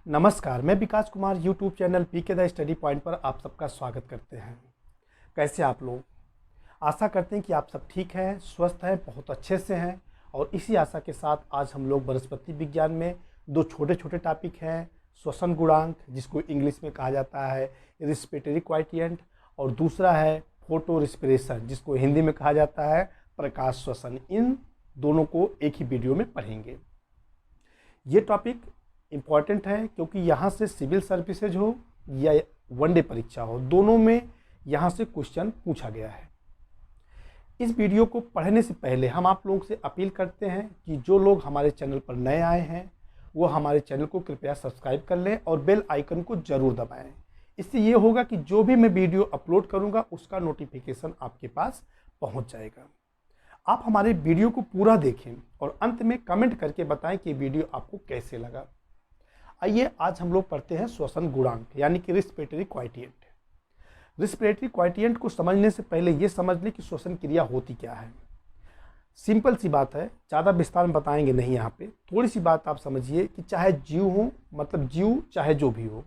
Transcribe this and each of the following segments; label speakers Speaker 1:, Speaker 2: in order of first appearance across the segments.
Speaker 1: नमस्कार, मैं Vikas Kumar YouTube channel PK the study point पर आप सबका स्वागत करते हैं। कैसे आप लोग? आशा करते हैं कि आप सब ठीक हैं, स्वस्थ हैं, बहुत अच्छे से हैं। और इसी आशा के साथ आज हम लोग वनस्पति विज्ञान में दो छोटे छोटे टॉपिक हैं, श्वसन गुणांक जिसको इंग्लिश में कहा जाता है रिस्पिरेटरी क्वाइटिएंट, और दूसरा है फोटो रिस्पिरेशन जिसको हिंदी में कहा जाता है प्रकाश श्वसन। इन दोनों को एक ही वीडियो में पढ़ेंगे। ये टॉपिक इम्पॉर्टेंट है क्योंकि यहाँ से सिविल सर्विसेज हो या वनडे परीक्षा हो, दोनों में यहाँ से क्वेश्चन पूछा गया है। इस वीडियो को पढ़ने से पहले हम आप लोगों से अपील करते हैं कि जो लोग हमारे चैनल पर नए आए हैं वो हमारे चैनल को कृपया सब्सक्राइब कर लें और बेल आइकन को ज़रूर दबाएं। इससे ये होगा कि जो भी मैं वीडियो अपलोड करूँगा उसका नोटिफिकेशन आपके पास पहुँच जाएगा। आप हमारे वीडियो को पूरा देखें और अंत में कमेंट करके बताएं कि वीडियो आपको कैसे लगा। आइए आज हम लोग पढ़ते हैं श्वसन गुणांक यानी कि रिस्पिरेटरी क्वाइटिएंट। रिस्पिरेटरी क्वाइटिएंट को समझने से पहले ये समझ लें कि श्वसन क्रिया होती क्या है। सिंपल सी बात है, ज़्यादा विस्तार में बताएंगे नहीं। यहाँ पे थोड़ी सी बात आप समझिए कि चाहे जीव हो, मतलब जीव चाहे जो भी हो,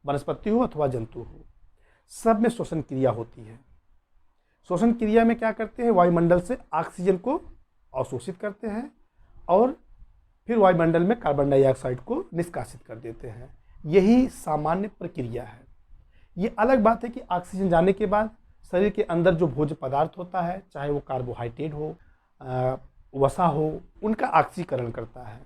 Speaker 1: वनस्पति हो अथवा जंतु हो, सब में श्वसन क्रिया होती है। श्वसन क्रिया में क्या करते हैं, वायुमंडल से ऑक्सीजन को अवशोषित करते हैं और फिर वायुमंडल में कार्बन डाइऑक्साइड को निष्कासित कर देते हैं। यही सामान्य प्रक्रिया है। ये अलग बात है कि ऑक्सीजन जाने के बाद शरीर के अंदर जो भोज्य पदार्थ होता है, चाहे वो कार्बोहाइड्रेट हो, वसा हो, उनका ऑक्सीकरण करता है।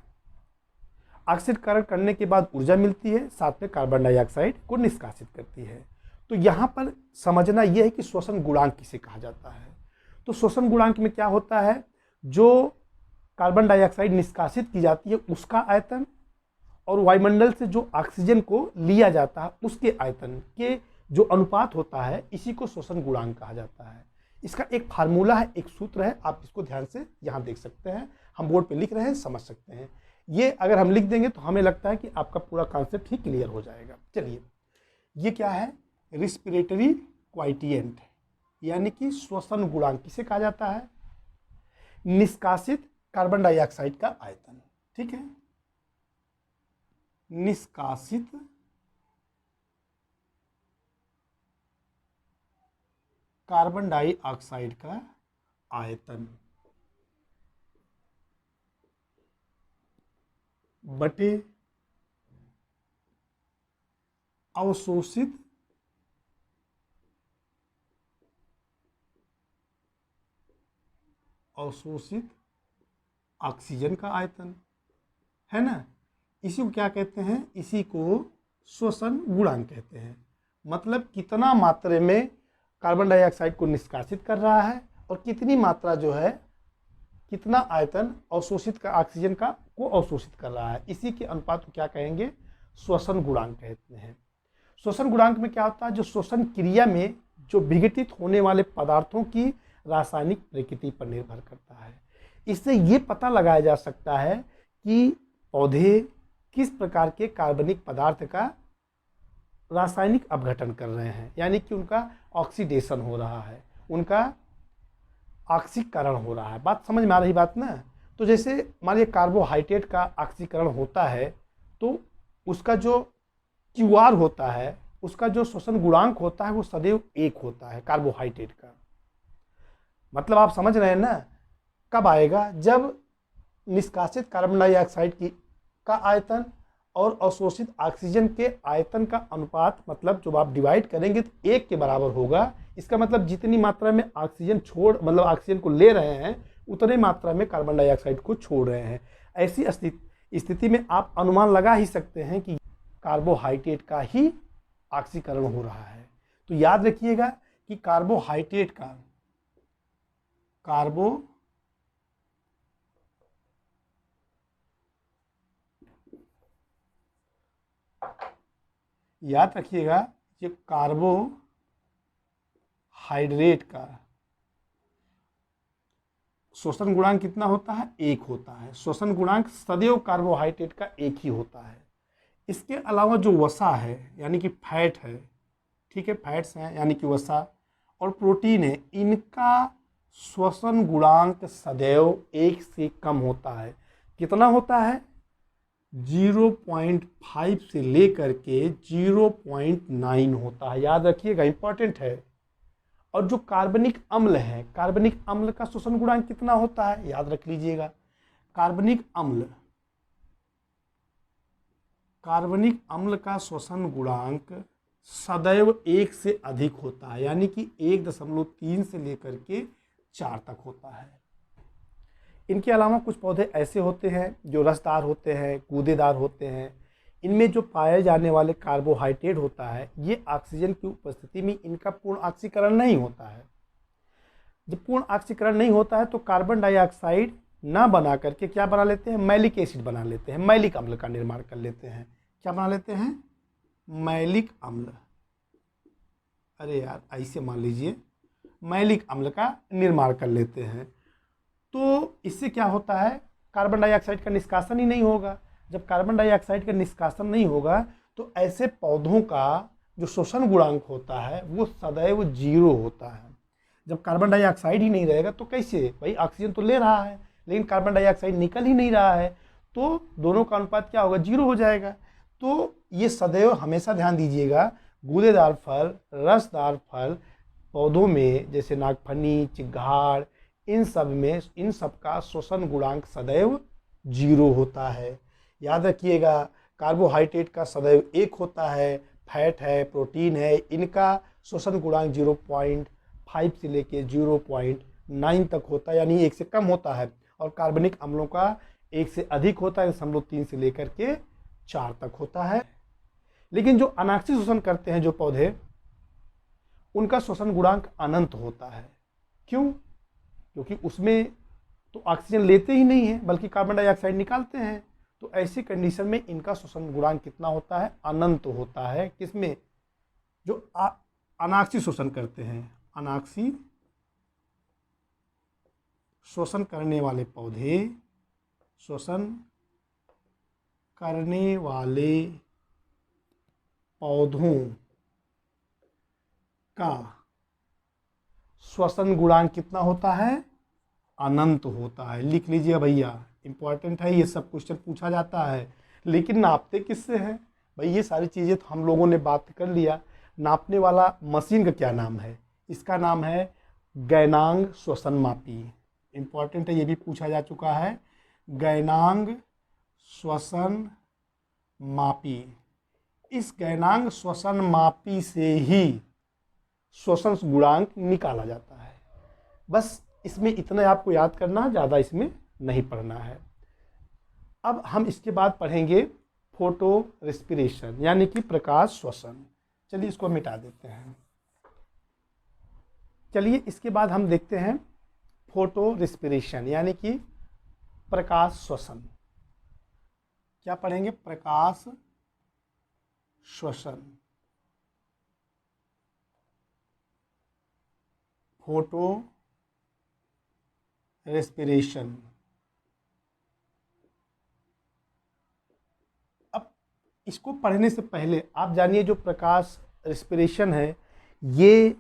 Speaker 1: ऑक्सीकरण करने के बाद ऊर्जा मिलती है, साथ में कार्बन डाइऑक्साइड को निष्कासित करती है। तो यहाँ पर समझना यह है कि श्वसन गुणांक किसे कहा जाता है। तो श्वसन गुणांक में क्या होता है, जो कार्बन डाइऑक्साइड निष्कासित की जाती है उसका आयतन और वायुमंडल से जो ऑक्सीजन को लिया जाता है उसके आयतन के जो अनुपात होता है, इसी को श्वसन गुणांक कहा जाता है। इसका एक फार्मूला है, एक सूत्र है, आप इसको ध्यान से यहाँ देख सकते हैं। हम बोर्ड पे लिख रहे हैं, समझ सकते हैं। ये अगर हम लिख देंगे तो हमें लगता है कि आपका पूरा कॉन्सेप्ट ही क्लियर हो जाएगा। चलिए, ये क्या है, रिस्पिरेटरी क्वाइटिएंट यानी कि श्वसन गुणांक किसे कहा जाता है, निष्कासित कार्बन डाइऑक्साइड का आयतन। ठीक है, निष्कासित कार्बन डाइऑक्साइड का आयतन बटे अवशोषित ऑक्सीजन का आयतन, है ना। इसी को क्या कहते हैं, इसी को श्वसन गुणांक कहते हैं। मतलब कितना मात्रा में कार्बन डाइऑक्साइड को निष्कासित कर रहा है और कितनी मात्रा जो है, कितना आयतन अवशोषित का ऑक्सीजन का को अवशोषित कर रहा है, इसी के अनुपात को क्या कहेंगे, श्वसन गुणांक कहते हैं। श्वसन गुणांक में क्या होता है, जो श्वसन क्रिया में जो विघटित होने वाले पदार्थों की रासायनिक प्रकृति पर निर्भर करता है। इससे ये पता लगाया जा सकता है कि पौधे किस प्रकार के कार्बनिक पदार्थ का रासायनिक अपघटन कर रहे हैं, यानी कि उनका ऑक्सीडेशन हो रहा है, उनका ऑक्सीकरण हो रहा है। बात समझ में आ रही बात ना। तो जैसे मान लीजिए कार्बोहाइड्रेट का ऑक्सीकरण होता है तो उसका जो QR होता है, उसका जो श्वसन गुणांक होता है वो सदैव 1 होता है कार्बोहाइड्रेट का। मतलब आप समझ रहे हैं ना, कब आएगा, जब निष्कासित कार्बन डाइऑक्साइड की का आयतन और अवशोषित ऑक्सीजन के आयतन का अनुपात, मतलब जब आप डिवाइड करेंगे तो 1 के बराबर होगा। इसका मतलब जितनी मात्रा में ऑक्सीजन मतलब ऑक्सीजन को ले रहे हैं उतने मात्रा में कार्बन डाइऑक्साइड को छोड़ रहे हैं। ऐसी स्थिति में आप अनुमान लगा ही सकते हैं कि कार्बोहाइड्रेट का ही ऑक्सीकरण हो रहा है। तो याद रखिएगा कि कार्बोहाइड्रेट का याद रखिएगा कि कार्बोहाइड्रेट का श्वसन गुणांक कितना होता है, 1 होता है। श्वसन गुणांक सदैव कार्बोहाइड्रेट का 1 ही होता है। इसके अलावा जो वसा है यानी कि फैट है, ठीक है, फैट्स हैं यानी कि वसा और प्रोटीन है, इनका श्वसन गुणांक सदैव 1 से कम होता है। कितना होता है, 0.5 से लेकर के 0.9 होता है, याद रखिएगा, इंपॉर्टेंट है। और जो कार्बनिक अम्ल है, कार्बनिक अम्ल का शोषण गुणांक कितना होता है, याद रख लीजिएगा। कार्बनिक अम्ल का शोषण गुणांक सदैव 1 से अधिक होता है, यानी कि 1.3 से लेकर के 4 तक होता है। इनके अलावा कुछ पौधे ऐसे होते हैं जो रसदार होते हैं, गूदेदार होते हैं। इनमें जो पाए जाने वाले कार्बोहाइड्रेट होता है, ये ऑक्सीजन की उपस्थिति में इनका पूर्ण ऑक्सीकरण नहीं होता है। जब पूर्ण ऑक्सीकरण नहीं होता है तो कार्बन डाइऑक्साइड ना बना करके क्या बना लेते हैं, मैलिक एसिड बना लेते हैं, मैलिक अम्ल का निर्माण कर लेते हैं। क्या बना लेते हैं, मैलिक अम्ल। अरे यार ऐसे मान लीजिए, मैलिक अम्ल का निर्माण कर लेते हैं। तो इससे क्या होता है, कार्बन डाइऑक्साइड का निष्कासन ही नहीं होगा। जब कार्बन डाइऑक्साइड का निष्कासन नहीं होगा तो ऐसे पौधों का जो शोषण गुणांक होता है वो सदैव 0 होता है। जब कार्बन डाइऑक्साइड ही नहीं रहेगा तो कैसे, भाई ऑक्सीजन तो ले रहा है लेकिन कार्बन डाइऑक्साइड निकल ही नहीं रहा है, तो दोनों का अनुपात क्या होगा, 0 हो जाएगा। तो ये सदैव हमेशा ध्यान दीजिएगा, गूदेदार फल, रसदार फल पौधों में जैसे नागफनी, चिग्घाड़, इन सब का शोषण गुणांक सदैव 0 होता है। याद रखिएगा, कार्बोहाइड्रेट का सदैव 1 होता है, फैट है, प्रोटीन है, इनका शोषण गुणांक 0.5 से लेके 0.9 तक होता है, यानी 1 से कम होता है। और कार्बनिक अम्लों का 1 से अधिक होता है, 0.3 से लेकर के 4 तक होता है। लेकिन जो अनाक्षी शोषण करते हैं जो पौधे, उनका शोषण गुणांक अनंत होता है। क्यों, क्योंकि उसमें तो ऑक्सीजन लेते ही नहीं है बल्कि कार्बन डाइऑक्साइड निकालते हैं। तो ऐसी कंडीशन में इनका शोषण गुणांक कितना होता है, अनंत होता है। किसमें, जो अनाक्षी शोषण करते हैं, अनाक्षी शोषण करने वाले पौधे, शोषण करने वाले पौधों का श्वसन गुणांक कितना होता है, अनंत होता है। लिख लीजिए भैया, इंपॉर्टेंट है, ये सब क्वेश्चन पूछा जाता है। लेकिन नापते किससे हैं भाई, ये सारी चीज़ें तो हम लोगों ने बात कर लिया। नापने वाला मशीन का क्या नाम है, इसका नाम है गैनांग श्वसन मापी। इंपॉर्टेंट है, ये भी पूछा जा चुका है, गैनांग श्वसन मापी। इस गैनांग श्वसन मापी से ही श्वसन गुणांक निकाला जाता है। बस इसमें इतना आपको याद करना है, ज़्यादा इसमें नहीं पढ़ना है। अब हम इसके बाद पढ़ेंगे फोटो रेस्पिरेशन, यानी कि प्रकाश श्वसन। चलिए इसको मिटा देते हैं। चलिए इसके बाद हम देखते हैं फोटो रेस्पिरेशन, यानी कि प्रकाश श्वसन। क्या पढ़ेंगे, प्रकाश श्वसन, फोटो रेस्पिरेशन। अब इसको पढ़ने से पहले आप जानिए, जो प्रकाश रेस्पिरेशन है, ये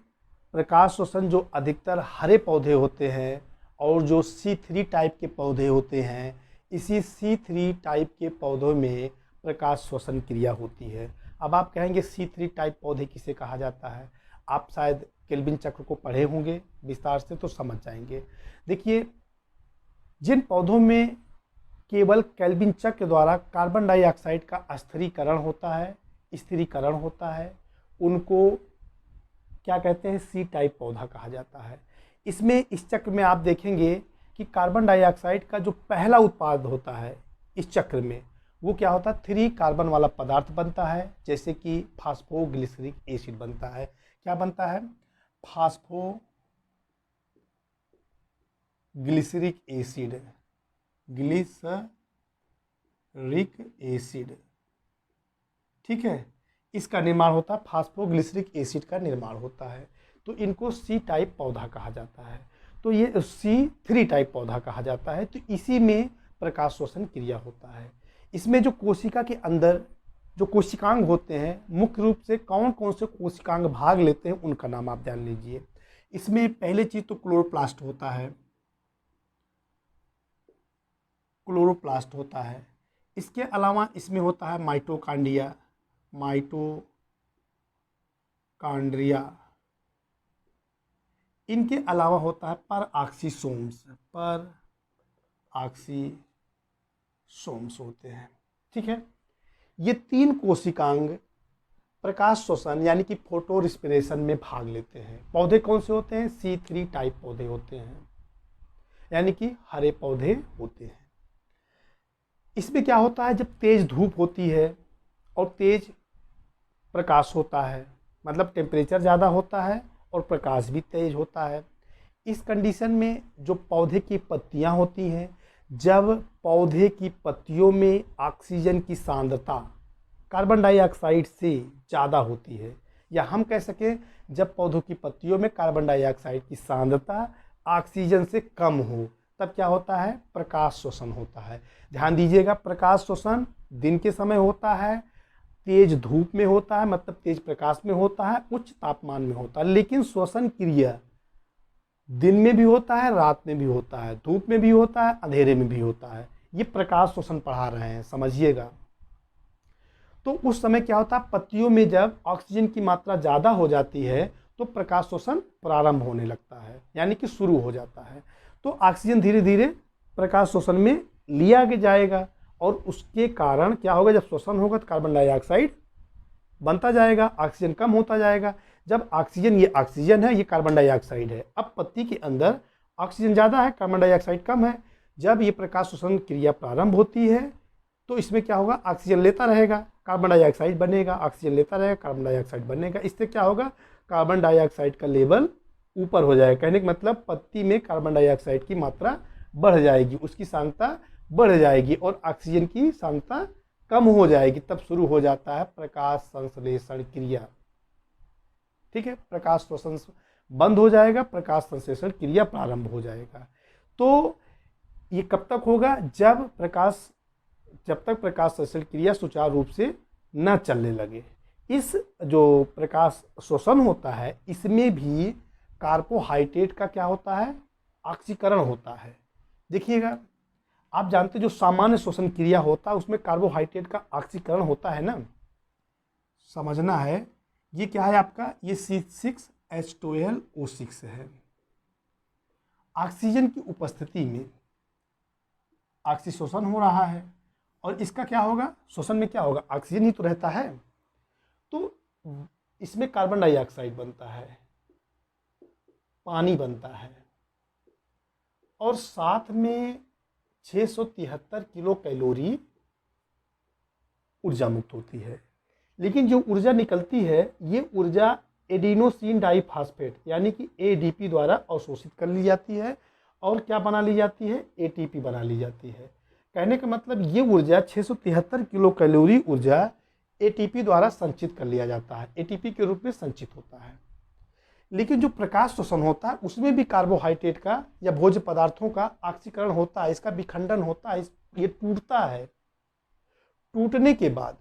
Speaker 1: प्रकाश श्वसन जो अधिकतर हरे पौधे होते हैं और जो C3 टाइप के पौधे होते हैं, इसी C3 टाइप के पौधों में प्रकाश श्वसन क्रिया होती है। अब आप कहेंगे C3 टाइप पौधे किसे कहा जाता है, आप शायद केल्विन चक्र को पढ़े होंगे विस्तार से, तो समझ जाएंगे। देखिए, जिन पौधों में केवल केल्विन चक्र द्वारा कार्बन डाइऑक्साइड का स्थिरीकरण होता है, उनको क्या कहते हैं, C टाइप पौधा कहा जाता है। इसमें इस चक्र में आप देखेंगे कि कार्बन डाइऑक्साइड का जो पहला उत्पाद होता है इस चक्र में, वो क्या होता है, 3 कार्बन वाला पदार्थ बनता है, जैसे कि फास्फोग्लिसरिक एसिड बनता है। क्या बनता है, फास्फोग्लिसरिक एसिड, ठीक है, इसका निर्माण होता है, फास्फोग्लिसरिक एसिड का निर्माण होता है। तो इनको C टाइप पौधा कहा जाता है। तो ये C3 टाइप पौधा कहा जाता है। तो इसी में प्रकाश श्वसन क्रिया होता है। इसमें जो कोशिका के अंदर जो कोशिकांग होते हैं, मुख्य रूप से कौन कौन से कोशिकांग भाग लेते हैं उनका नाम आप जान लीजिए। इसमें पहले चीज तो क्लोरोप्लास्ट होता है, इसके अलावा इसमें होता है माइटोकांड्रिया, माइटोकांड्रिया। इनके अलावा होता है पर ऑक्सीसोम्स होते हैं। ठीक है, ये 3 कोशिकांग प्रकाश श्वसन यानी कि फोटो रिस्पिरेशन में भाग लेते हैं। पौधे कौन से होते हैं? C3 टाइप पौधे होते हैं, यानी कि हरे पौधे होते हैं। इसमें क्या होता है, जब तेज धूप होती है और तेज प्रकाश होता है, मतलब टेम्परेचर ज़्यादा होता है और प्रकाश भी तेज होता है, इस कंडीशन में जो पौधे की पत्तियां होती हैं, जब पौधे की पत्तियों में ऑक्सीजन की सांद्रता कार्बन डाइऑक्साइड से ज़्यादा होती है, या हम कह सकें जब पौधों की पत्तियों में कार्बन डाइऑक्साइड की सांद्रता ऑक्सीजन से कम हो, तब क्या होता है? प्रकाश श्वसन होता है। ध्यान दीजिएगा, प्रकाश श्वसन दिन के समय होता है, तेज धूप में होता है, मतलब तेज प्रकाश में होता है, उच्च तापमान में होता है। लेकिन श्वसन क्रिया दिन में भी होता है, रात में भी होता है, धूप में भी होता है, अंधेरे में भी होता है। ये प्रकाश श्वसन पढ़ा रहे हैं, समझिएगा। तो उस समय क्या होता है, पत्तियों में जब ऑक्सीजन की मात्रा ज़्यादा हो जाती है तो प्रकाश श्वसन प्रारंभ होने लगता है, यानी कि शुरू हो जाता है। तो ऑक्सीजन धीरे धीरे प्रकाश श्वसन में लिया जाएगा और उसके कारण क्या होगा, जब श्वसन होगा तो कार्बन डाइऑक्साइड बनता जाएगा, ऑक्सीजन कम होता जाएगा। जब ऑक्सीजन, ये ऑक्सीजन है, ये कार्बन डाइऑक्साइड है। अब पत्ती के अंदर ऑक्सीजन ज़्यादा है, कार्बन डाइऑक्साइड कम है। जब ये प्रकाश श्वसन क्रिया प्रारंभ होती है तो इसमें क्या होगा, ऑक्सीजन लेता रहेगा, कार्बन डाइऑक्साइड बनेगा, ऑक्सीजन लेता रहेगा, कार्बन डाइऑक्साइड बनेगा। इससे क्या होगा, कार्बन डाइऑक्साइड का लेवल ऊपर हो जाएगा। कहने का मतलब पत्ती में कार्बन डाइऑक्साइड की मात्रा बढ़ जाएगी, उसकी सांद्रता बढ़ जाएगी और ऑक्सीजन की सांद्रता कम हो जाएगी। तब शुरू हो जाता है प्रकाश संश्लेषण क्रिया। ठीक है, प्रकाश श्वसन बंद हो जाएगा, प्रकाश संश्लेषण क्रिया प्रारंभ हो जाएगा। तो ये कब तक होगा, जब तक प्रकाश संश्लेषण क्रिया सुचारू रूप से न चलने लगे। इस जो प्रकाश श्वसन होता है, इसमें भी कार्बोहाइड्रेट का क्या होता है, ऑक्सीकरण होता है। देखिएगा, आप जानते हैं जो सामान्य श्वसन क्रिया होता है उसमें कार्बोहाइड्रेट का ऑक्सीकरण होता है ना, समझना है। ये क्या है आपका, ये C6H12O6 है। ऑक्सीजन की उपस्थिति में ऑक्सीशोषण हो रहा है और इसका क्या होगा, श्वसन में क्या होगा, ऑक्सीजन ही तो रहता है। तो इसमें कार्बन डाइऑक्साइड बनता है, पानी बनता है और साथ में 673 किलो कैलोरी ऊर्जा मुक्त होती है। लेकिन जो ऊर्जा निकलती है, ये ऊर्जा एडिनोसिन डाइफॉस्फेट यानी कि ADP द्वारा अवशोषित कर ली जाती है और क्या बना ली जाती है, ATP बना ली जाती है। कहने का मतलब ये ऊर्जा 673 किलो कैलोरी ऊर्जा ATP द्वारा संचित कर लिया जाता है, ATP के रूप में संचित होता है। लेकिन जो प्रकाश श्वसन होता है उसमें भी कार्बोहाइड्रेट का या भोज्य पदार्थों का ऑक्सीकरण होता है, इसका विखंडन होता है, ये टूटता है। टूटने के बाद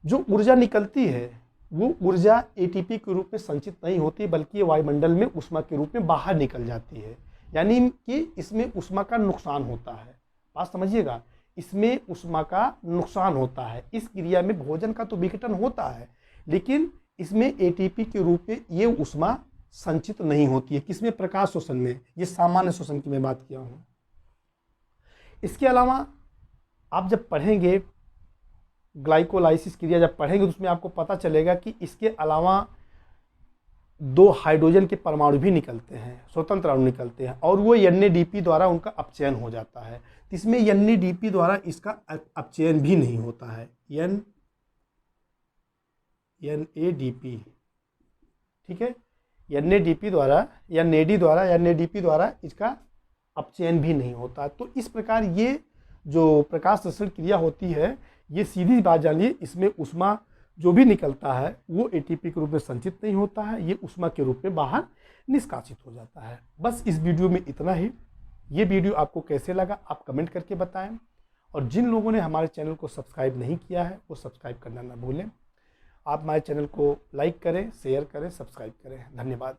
Speaker 1: जो ऊर्जा निकलती है वो ऊर्जा ATP के रूप में संचित नहीं होती, बल्कि वायुमंडल में ऊष्मा के रूप में बाहर निकल जाती है। यानी कि इसमें ऊष्मा का नुकसान होता है। बात समझिएगा, इसमें ऊष्मा का नुकसान होता है। इस क्रिया में भोजन का तो विघटन होता है, लेकिन इसमें ATP के रूप में ये ऊष्मा संचित नहीं होती है। किसमें, प्रकाश श्वसन में। ये सामान्य श्वसन की मैं बात किया हूँ। इसके अलावा आप जब पढ़ेंगे ग्लाइकोलाइसिस क्रिया जब पढ़ेंगे तो उसमें आपको पता चलेगा कि इसके अलावा 2 हाइड्रोजन के परमाणु भी निकलते हैं, स्वतंत्र अणु निकलते हैं और वो NADP द्वारा उनका अपचयन हो जाता है। इसमें NADP द्वारा इसका अपचयन भी नहीं होता है, NADP, ठीक है, NADP द्वारा या NADP द्वारा इसका अपचयन भी नहीं होता। तो इस प्रकार ये जो प्रकाश संश्लेषण क्रिया होती है, ये सीधी बात जानिए, इसमें ऊष्मा जो भी निकलता है वो ATP के रूप में संचित नहीं होता है, ये ऊष्मा के रूप में बाहर निष्कासित हो जाता है। बस इस वीडियो में इतना ही। ये वीडियो आपको कैसे लगा आप कमेंट करके बताएं और जिन लोगों ने हमारे चैनल को सब्सक्राइब नहीं किया है वो सब्सक्राइब करना ना भूलें। आप हमारे चैनल को लाइक करें, शेयर करें, सब्सक्राइब करें। धन्यवाद।